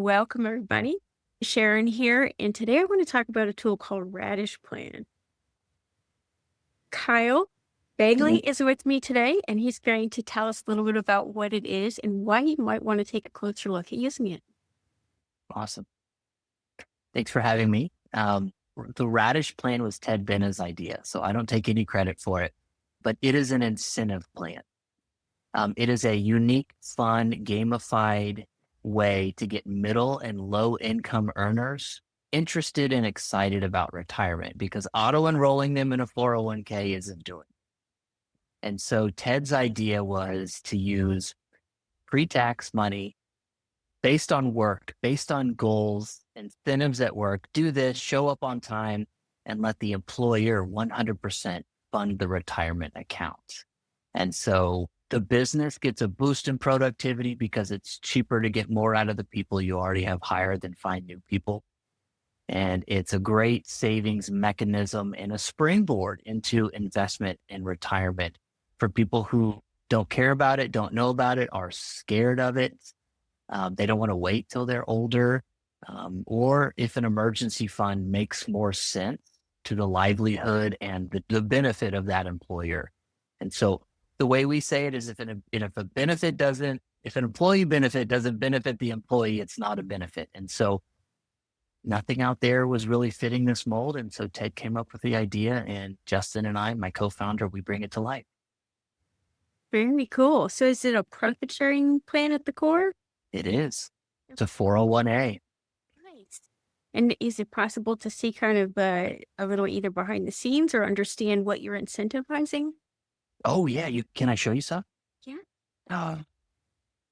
Welcome, everybody. Sharon here, and today I want to talk about a tool called Radish Plan. Kyle Bagley Mhm. is with me today, and he's going to tell us a little bit about what it is and why you might want to take a closer look at using it. Awesome. Thanks for having me. The Radish Plan was Ted Benna's idea, so I don't take any credit for it, but it is an incentive plan. It is a unique, fun, gamified way to get middle and low income earners interested and excited about retirement because auto enrolling them in a 401k isn't doing. And so Ted's idea was to use pre-tax money based on work, based on goals, incentives at work, do this, show up on time, and let the employer 100% fund the retirement account. And so the business gets a boost in productivity because it's cheaper to get more out of the people you already have hired than find new people. And it's a great savings mechanism and a springboard into investment and retirement for people who don't care about it, don't know about it, are scared of it. They don't want to wait till they're older. Or if an emergency fund makes more sense to the livelihood and the benefit of that employer. And so the way we say it is if an employee benefit doesn't benefit the employee, it's not a benefit. And so nothing out there was really fitting this mold. And so Ted came up with the idea, and Justin and I, my co-founder, we bring it to life. Very cool. So, is it a profit sharing plan at the core? It is. It's a 401a. Nice. And is it possible to see kind of a little either behind the scenes or understand what you're incentivizing? Oh yeah, can I show you some? Yeah. Uh,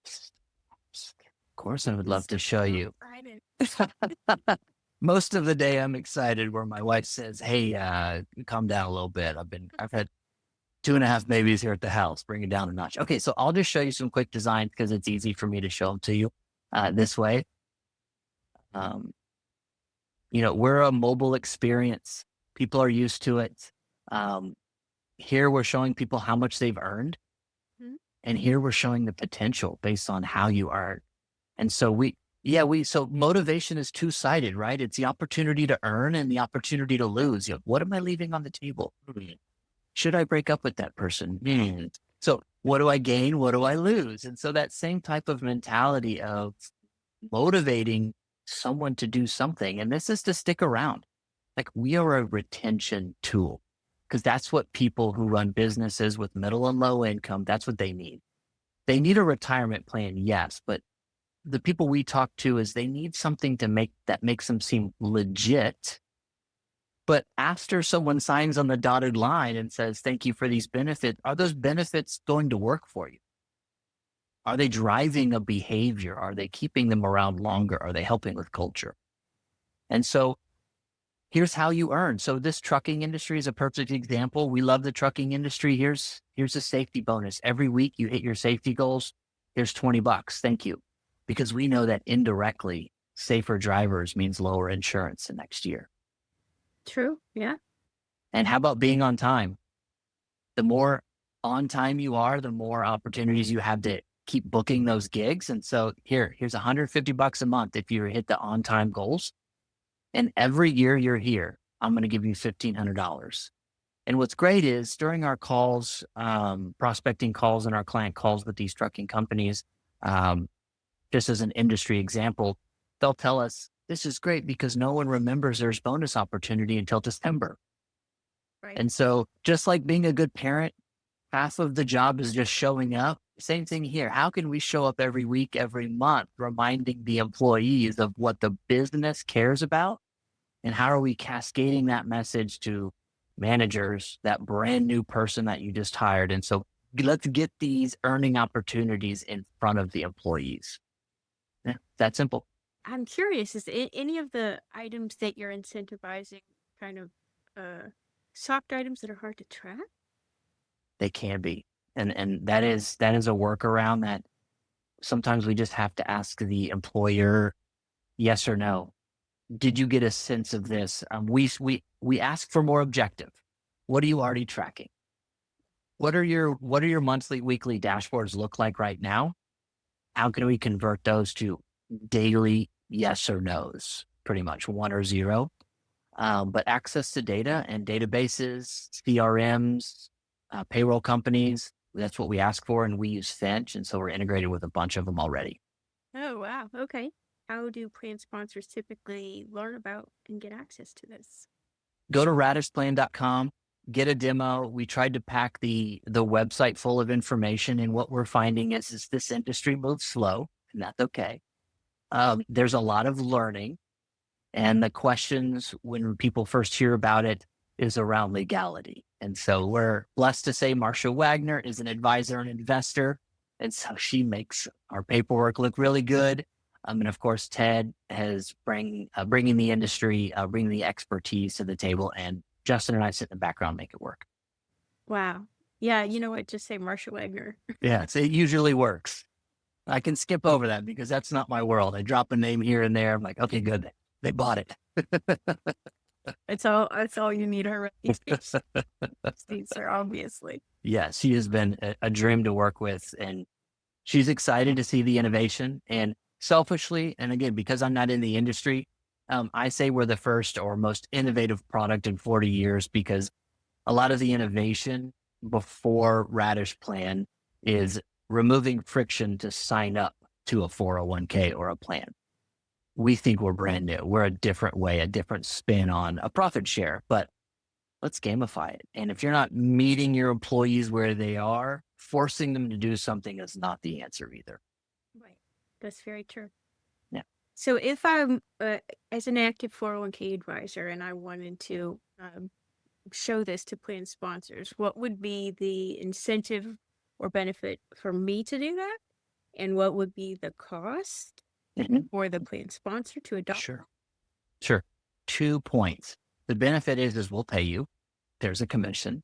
of course, I would love to So show you. excited. Most of the day, I'm excited where my wife says, "Hey, calm down a little bit. I've had 2.5 babies here at the house. Bring it down a notch." Okay, so I'll just show you some quick designs because it's easy for me to show them to you this way. Um, we're a mobile experience. People are used to it. Um, Here, we're showing people how much they've earned, Mhm. and here we're showing the potential based on how you earn. And so so motivation is two-sided, right? It's the opportunity to earn and the opportunity to lose. What am I leaving on the table? Should I break up with that person? So what do I gain? What do I lose? And so that same type of mentality of motivating someone to do something, and this is to stick around. Like, we are a retention tool because that's what people who run businesses with middle and low income, that's what they need. They need a retirement plan, yes, but the people we talk to is they need something that makes them seem legit. But after someone signs on the dotted line and says, "Thank you for these benefits," are those benefits going to work for you? Are they driving a behavior? Are they keeping them around longer? Are they helping with culture? And so here's how you earn. So this trucking industry is a perfect example. We love the trucking industry. Here's a safety bonus. Every week you hit your safety goals. Here's $20. Thank you. Because we know that indirectly safer drivers means lower insurance the next year. True. Yeah. And how about being on time? The more on time you are, the more opportunities you have to keep booking those gigs. And so here's $150 a month if you hit the on time goals. And every year you're here, I'm going to give you $1,500. And what's great is during our calls, prospecting calls and our client calls with these trucking companies, um, just as an industry example, they'll tell us this is great because no one remembers there's bonus opportunity until December. Right. And so just like being a good parent, half of the job is just showing up. Same thing here. How can we show up every week, every month, reminding the employees of what the business cares about? And how are we cascading that message to managers, that brand new person that you just hired? And so let's get these earning opportunities in front of the employees. Yeah, that simple. I'm curious, is any of the items that you're incentivizing kind of uh soft items that are hard to track? They can be. And that is a workaround that sometimes we just have to ask the employer yes or no. Did you get a sense of this? We ask for more objective. What are you already tracking? What are your monthly, weekly dashboards look like right now? How can we convert those to daily yes or no's, pretty much one or zero. But access to data and databases, CRMs, payroll companies, that's what we ask for. And we use Finch. And so we're integrated with a bunch of them already. Oh, wow. Okay. How do plan sponsors typically learn about and get access to this? Go to radishplan.com, get a demo. We tried to pack the website full of information. And what we're finding is this industry moves slow, and that's okay. There's a lot of learning. And the questions when people first hear about it is around legality. And so we're blessed to say Marsha Wagner is an advisor and investor. And so she makes our paperwork look really good. And of course, Ted has bringing the industry, bringing the expertise to the table. And Justin and I sit in the background, and make it work. Wow. Yeah, you know what? Just say Marsha Wagner. Yeah, so it usually works. I can skip over that because that's not my world. I drop a name here and there. I'm like, okay, good. They bought it. It's all you need already. These are obviously. Yeah, she has been a dream to work with, and she's excited to see the innovation. And selfishly, and again, because I'm not in the industry, I say we're the first or most innovative product in 40 years because a lot of the innovation before Radish Plan is removing friction to sign up to a 401k or a plan. We think we're brand new. We're a different way, a different spin on a profit share, but let's gamify it. And if you're not meeting your employees where they are, forcing them to do something is not the answer either. Right. That's very true. Yeah. So if I'm as an active 401k advisor and I wanted to show this to plan sponsors, what would be the incentive or benefit for me to do that? And what would be the cost Mhm. for the plan sponsor to adopt? Sure. Sure. 2 points. The benefit is we'll pay you. There's a commission.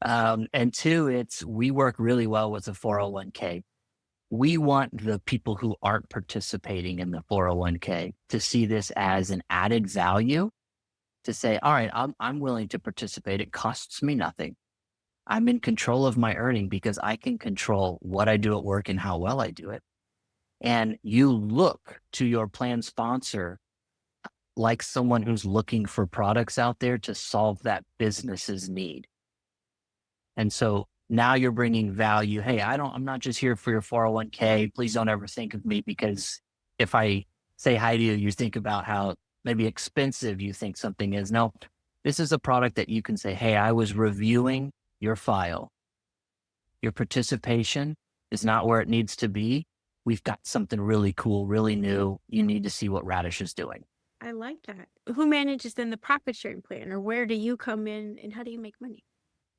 And two, it's we work really well with the 401k. We want the people who aren't participating in the 401k to see this as an added value to say, all right, I'm willing to participate. It costs me nothing. I'm in control of my earning because I can control what I do at work and how well I do it. And you look to your plan sponsor like someone who's looking for products out there to solve that business's need. And so now you're bringing value. Hey, I'm not just here for your 401k. Please don't ever think of me because if I say hi to you, you think about how maybe expensive you think something is. No, this is a product that you can say, hey, I was reviewing your file. Your participation is not where it needs to be. We've got something really cool, really new. You need to see what Radish is doing. I like that. Who manages then the profit sharing plan, or where do you come in and how do you make money?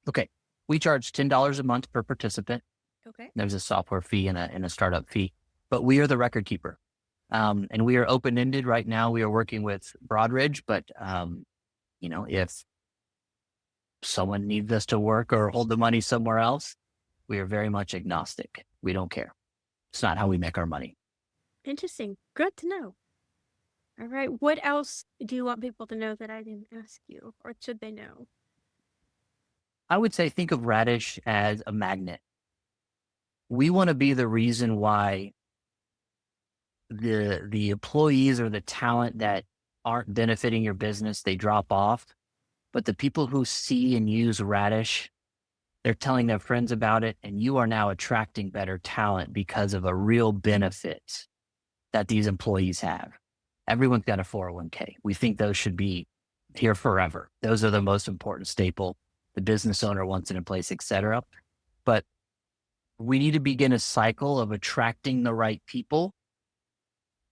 Okay. We charge $10 a month per participant. Okay. There's a software fee and a startup fee, but we are the record keeper. And we are open ended right now. We are working with Broadridge, but if someone needs us to work or hold the money somewhere else, we are very much agnostic. We don't care. It's not how we make our money. Interesting. Good to know. All right. What else do you want people to know that I didn't ask you, or should they know? I would say think of Radish as a magnet. We want to be the reason why the employees or the talent that aren't benefiting your business, they drop off. But the people who see and use Radish, they're telling their friends about it, and you are now attracting better talent because of a real benefit that these employees have. Everyone's got a 401k. We think those should be here forever. Those are the most important staple. The business owner wants it in place, et cetera. But we need to begin a cycle of attracting the right people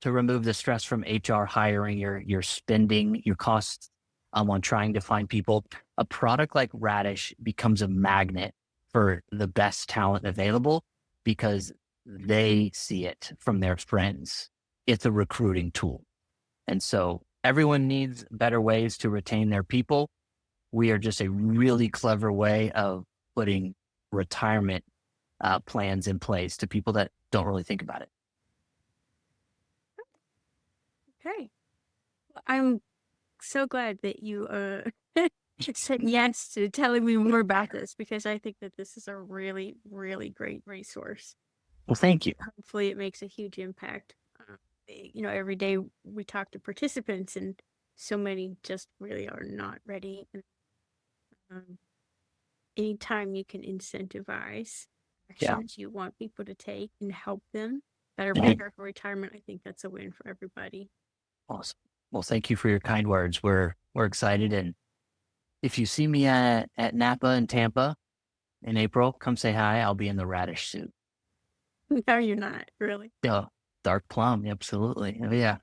to remove the stress from HR hiring, your spending, your costs on trying to find people. A product like Radish becomes a magnet for the best talent available because they see it from their friends. It's a recruiting tool. And so everyone needs better ways to retain their people. We are just a really clever way of putting retirement plans in place to people that don't really think about it. Okay. I'm so glad that you said yes to telling me more about this because I think that this is a really, really great resource. Well, thank you. Hopefully, it makes a huge impact. every day we talk to participants, and so many just really are not ready. And um, anytime you can incentivize Yeah. actions you want people to take and help them that are Mhm. prepared for retirement, I think that's a win for everybody. Awesome. Well, thank you for your kind words. We're excited, and if you see me at Napa and Tampa in April, come say hi. I'll be in the radish suit. No, you're not really. Yeah, dark plum. Absolutely. Oh, yeah.